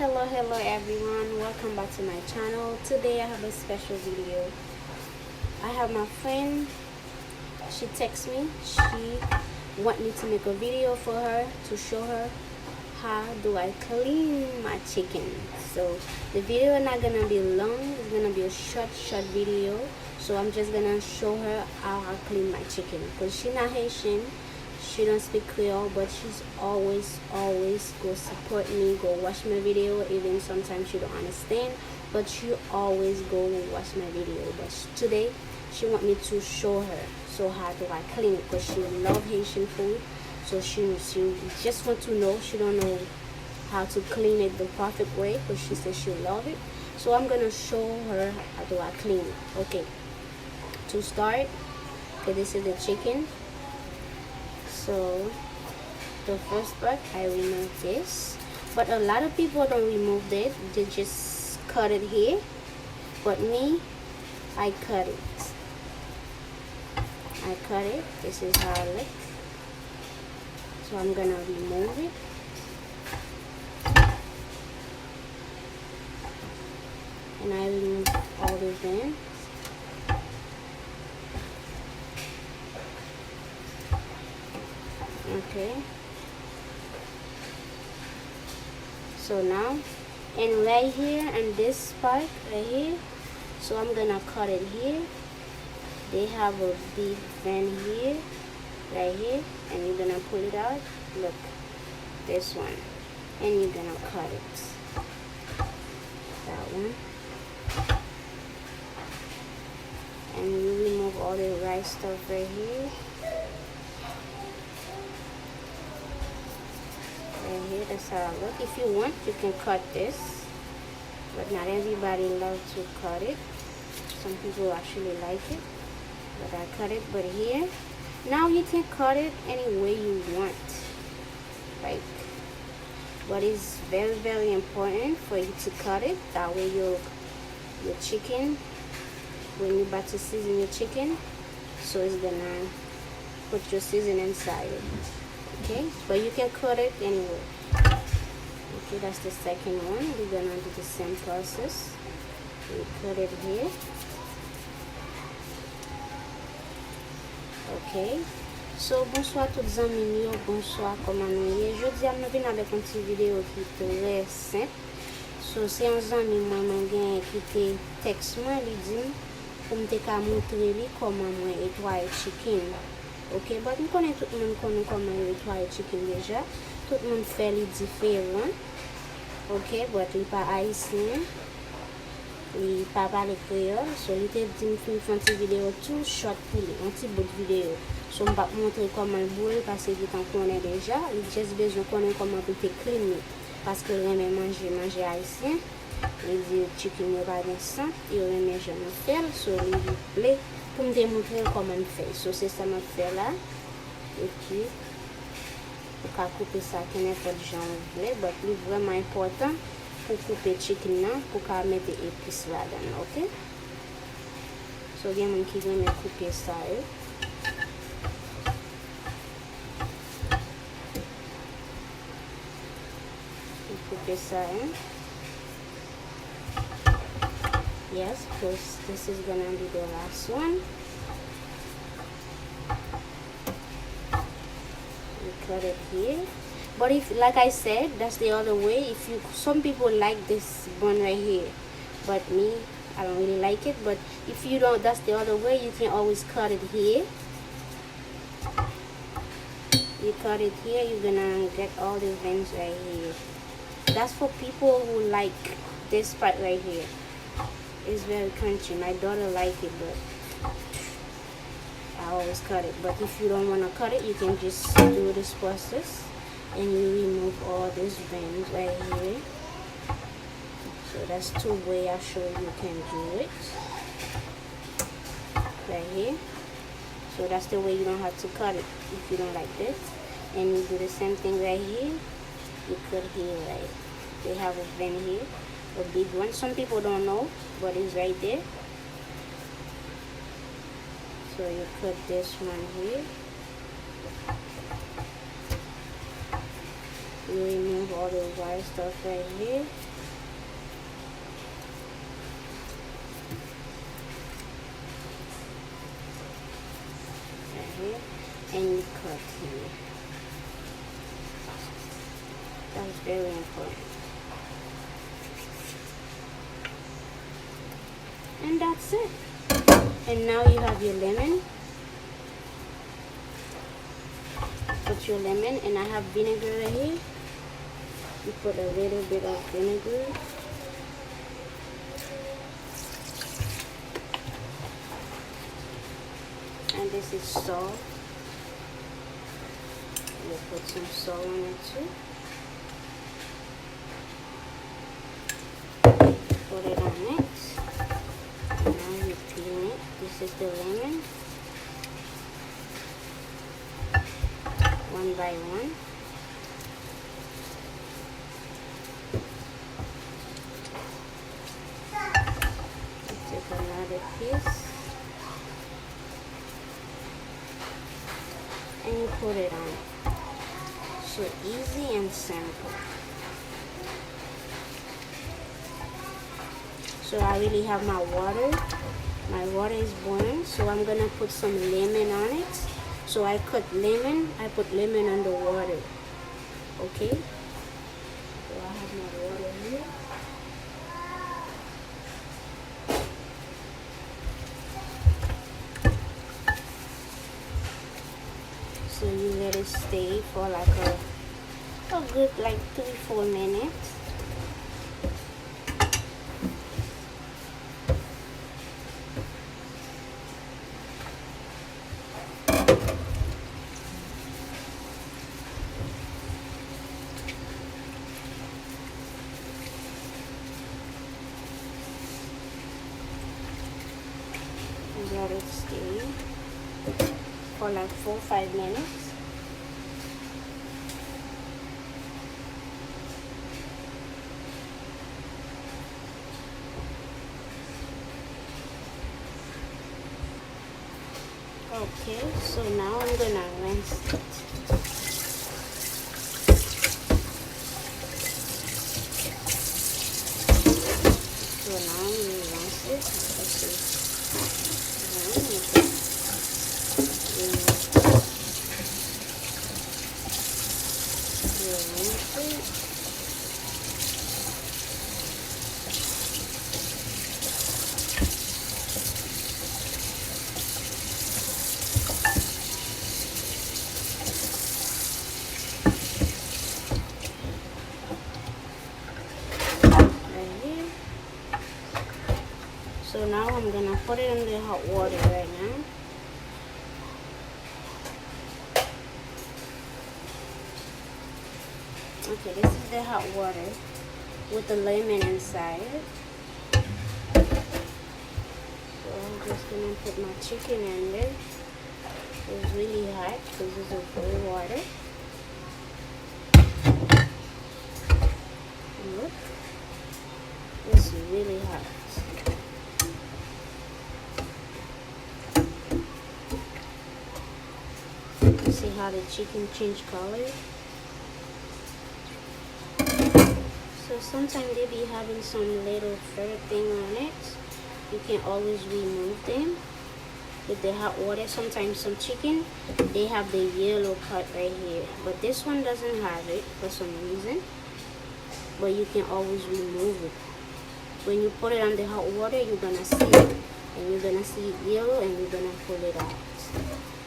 Hello everyone, welcome back to my channel. Today I have a special video. I have my friend, she texts me, she want me to make a video for her to show her how do I clean my chicken. So the video is not gonna be long, it's gonna be a short video. So I'm just gonna show her how I clean my chicken, because she's not Haitian, she don't speak Creole, but she's always go support me, go watch my video. Even sometimes she don't understand, but she always go watch my video. But today she want me to show her so how do I clean it, because she love Haitian food. So she just want to know, she don't know how to clean it the perfect way, because she says she love it. So I'm gonna show her how do I clean it. Okay, to start, okay, this is the chicken. So the first part, I remove this, but a lot of people don't remove it, they just cut it here, but me, I cut it. This is how I look. So I'm gonna remove it. And I remove all the veins. Okay, so now, and right here and this part right here, so I'm gonna cut it here. They have a big vein here, right here, and you're gonna pull it out. Look, this one, and you're gonna cut it. That one, and you remove all the rice stuff right here. Here, that's how I look. If you want, you can cut this, but not everybody loves to cut it. Some people actually like it, but I cut it. But here, now you can cut it any way you want, like, but it's very important for you to cut it. That way your chicken, when you're about to season your chicken, so it's gonna put your season inside it. Okay, but you can cut it anyway. Okay, that's the second one. We're gonna do the same process. We cut it here. Okay, so bonsoir toutes amis, bonsoir, comment nous y est. Jeudi am nou vin avec un petit vidéo qui très simple. So c'est un ami moi gen qui te text moi, li di pour me te ka montre li comment moi nettoyer chicken. Ok, but nous connaissons tout le monde comment nettoyer chicken déjà. Tout le monde fait les différents. Ok, but il pas haïtien. Il pas parler créole. So il te dit me faire une petite vidéo tout short pour lui, un petit bout de vidéo. So on va montrer comment le boule parce qu'il t'en connaît déjà. Il juste besoin de connaître comment pour te clean parce que il aime manger haïtien. Il dit chicken n'est pas sang, il aime jamais faire. So il dit pour me démontrer comment le faire. So c'est ça me fait là. Et puis pour couper ça qui n'est pas de genre mais c'est vraiment important pour couper chicken là pour mettre des épices là-dedans. Ok, so il y a des gens qui veulent couper ça. Couper ça. Yes, because this is gonna be the last one. We cut it here. But if, like I said, that's the other way. If you, some people like this bun right here, but me, I don't really like it. But if you don't, that's the other way. You can always cut it here. You cut it here, you're gonna get all the veins right here. That's for people who like this part right here. It's very crunchy. My daughter like it, but I always cut it. But if you don't want to cut it, you can just do this process and you remove all these veins right here. So that's two ways I show you can do it right here. So that's the way you don't have to cut it if you don't like this. And you do the same thing right here. You cut here, right? They have a vein here, a big one. Some people don't know, but it's right there. So you cut this one here. You remove all the white stuff right here. Right here. And you cut here. That's very important. And that's it. And now you have your lemon. Put your lemon, and I have vinegar right here. You put a little bit of vinegar. And this is salt. You put some salt on it too. Put it on it. Now you clean it. This is the lemon. One by one. Take another piece. And you put it on. So easy and simple. So I really have my water. My water is boiling, so I'm gonna put some lemon on it. So I cut lemon, I put lemon on the water. Okay? So I have my water here. So you let it stay for like a good like 3-4 minutes. Let it stay for like 4-5 minutes. Okay, so now I'm gonna rinse it. So now we rinse it. Let's see. So now I'm gonna put it in the hot water right now. Okay, this is the hot water with the lemon inside. So I'm just gonna put my chicken in there. It's really hot because it's a cold water. Look, it's really hot. See how the chicken change color? So sometimes they be having some little fur thing on it. You can always remove them with the hot water. Sometimes some chicken, they have the yellow part right here, but this one doesn't have it for some reason. But you can always remove it. When you put it on the hot water, you're gonna see it, and you're gonna see it yellow, and you're gonna pull it out.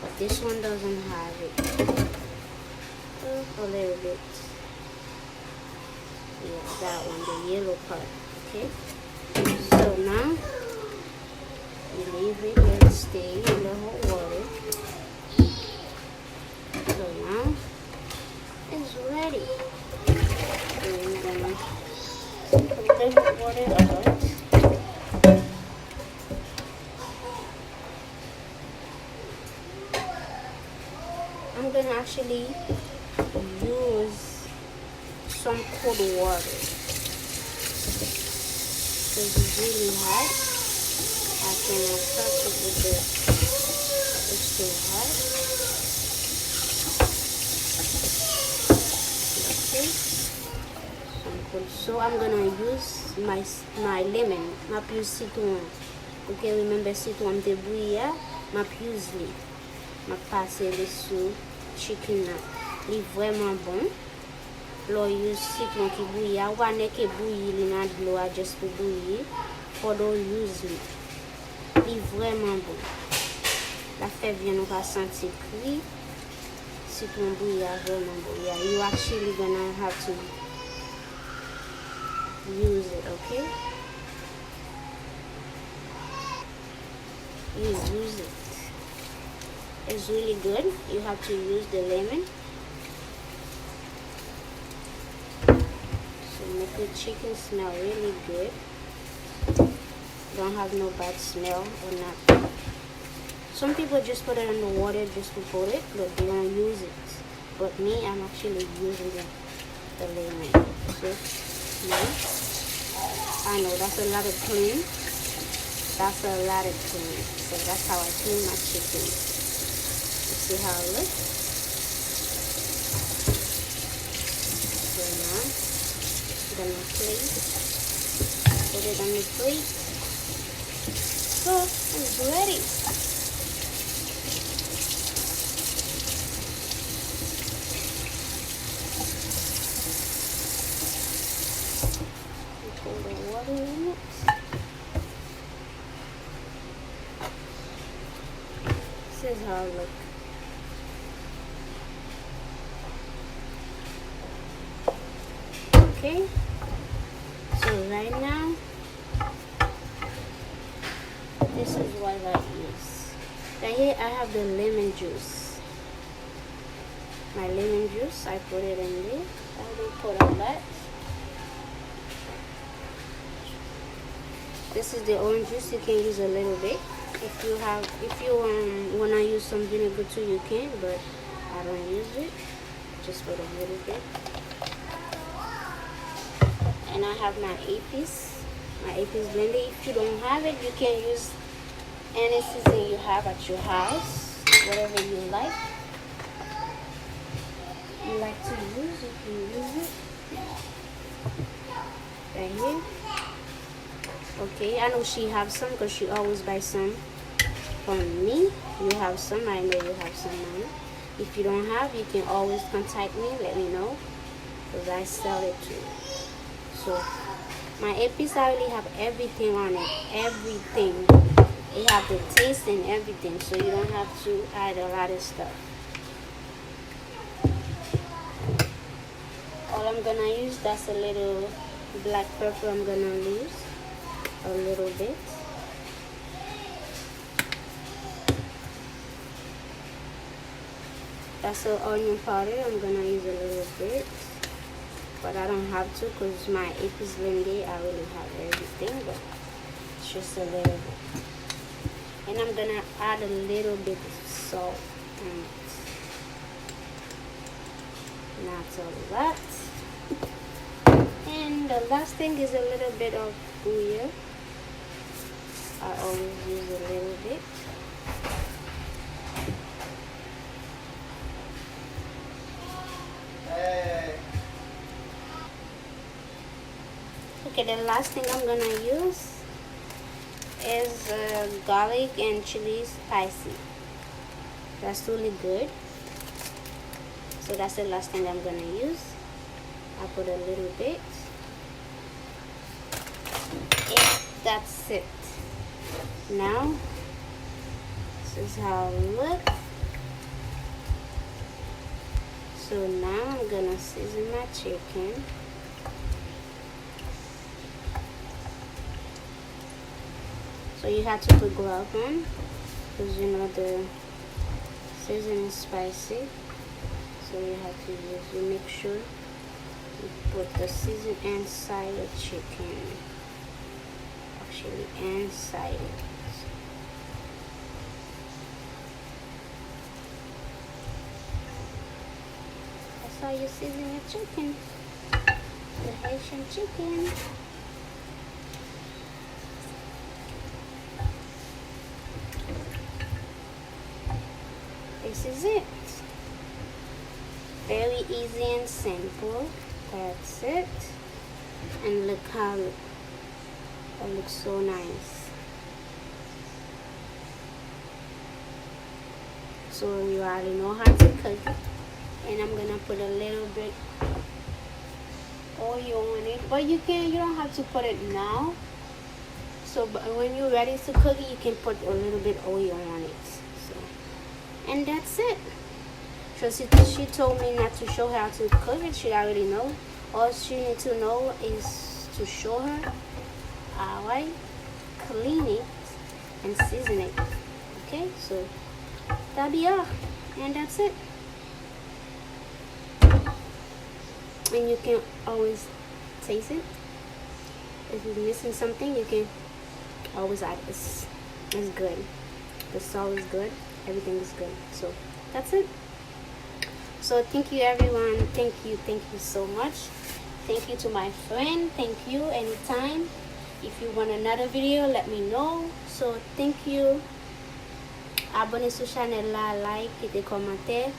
But this one doesn't have it. A little bit. Yeah, that one, the yellow part. Okay. So now you leave it, let it stay in the hot water. So now it's ready. So we're gonna put the hot water out. I'm gonna actually use some cold water because it's really hot. I cannot touch it with the, it's too hot. Okay. So I'm gonna use my lemon. M'a use citron. Ok, remember citron de bouillir. M'a use li. M'a passer li sous chicken là. Li vraiment bon. Lo use citron qui bouillir. Ou ane ke bouillir li nan de l'eau just pour bouillir. For do use li. Li vraiment bon. La fève vient nous pas sentir cuit. Citron bouillir vraiment bon. Yeah, you actually gonna have to use it, okay? You use it. It's really good. You have to use the lemon. So make the chicken smell really good. Don't have no bad smell or nothing. Some people just put it in the water just to put it, but they don't use it. But me, I'm actually using the lemon. So, yeah. I know that's a lot of clean. That's a lot of clean. So that's how I clean my chicken. You see how it looks? So now, put it on the plate. Put it on the plate. So it's ready. Pour the water in it. This is how it looks. Okay. So right now, this is what I use. Right here I have the lemon juice. My lemon juice, I put it in there. I don't put a lot. This is the orange juice. You can use a little bit. If you wanna use some vinegar too, you can, but I don't use it. Just put a little bit. And I have my APs blender. If you don't have it, you can use any seasoning you have at your house, whatever you like. You like to use, you can use it. Right here. Okay, I know she have some because she always buys some from me. You have some, I know you have some now. If you don't have, you can always contact me, let me know, because I sell it too. So my APs already have everything on it, everything. It have the taste and everything, so you don't have to add a lot of stuff. All I'm gonna use, that's a little black pepper. I'm gonna use a little bit. That's an onion powder. I'm gonna use a little bit, but I don't have to because my APs blender, I really have everything, but it's just a little bit. And I'm gonna add a little bit of salt on it. Not a lot. And the last thing is a little bit of bouillon. I always use a little bit. Okay, the last thing I'm gonna use is garlic and chili spicy. That's really good. So that's the last thing I'm gonna use. I put a little bit. And that's it. Now, this is how it looks. So now I'm gonna season my chicken. So you have to put gloves on because you know the seasoning is spicy. So you have to use, you make sure you put the season inside the chicken. Actually inside it. That's how you season your chicken. The Haitian chicken. This is it. Very easy and simple. That's it. look how it looks so nice. So you already know how to cook it. And I'm gonna put a little bit oil on it, but you don't have to put it now. So but when you're ready to cook it, you can put a little bit oil on it. So, and that's it. So she told me not to show her how to cook it. She already know. All she needs to know is to show her how I clean it and season it. Okay, so that'll be all, and that's it. And you can always taste it. If you're missing something, you can always add. It's good. The salt is good. Everything is good. So that's it. So thank you everyone. Thank you so much. Thank you to my friend. Thank you anytime. If you want another video, let me know. So thank you. Abonnez sur channel la, like, et commentaire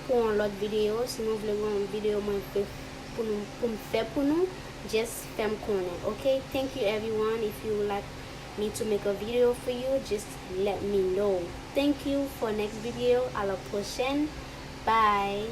pour un autre vidéo. Si vous voulez voir une vidéo pour me faire pour nous, just fais me connaître. Okay, thank you everyone. If you would like me to make a video for you, just let me know. Thank you for next video. À la prochaine. Bye.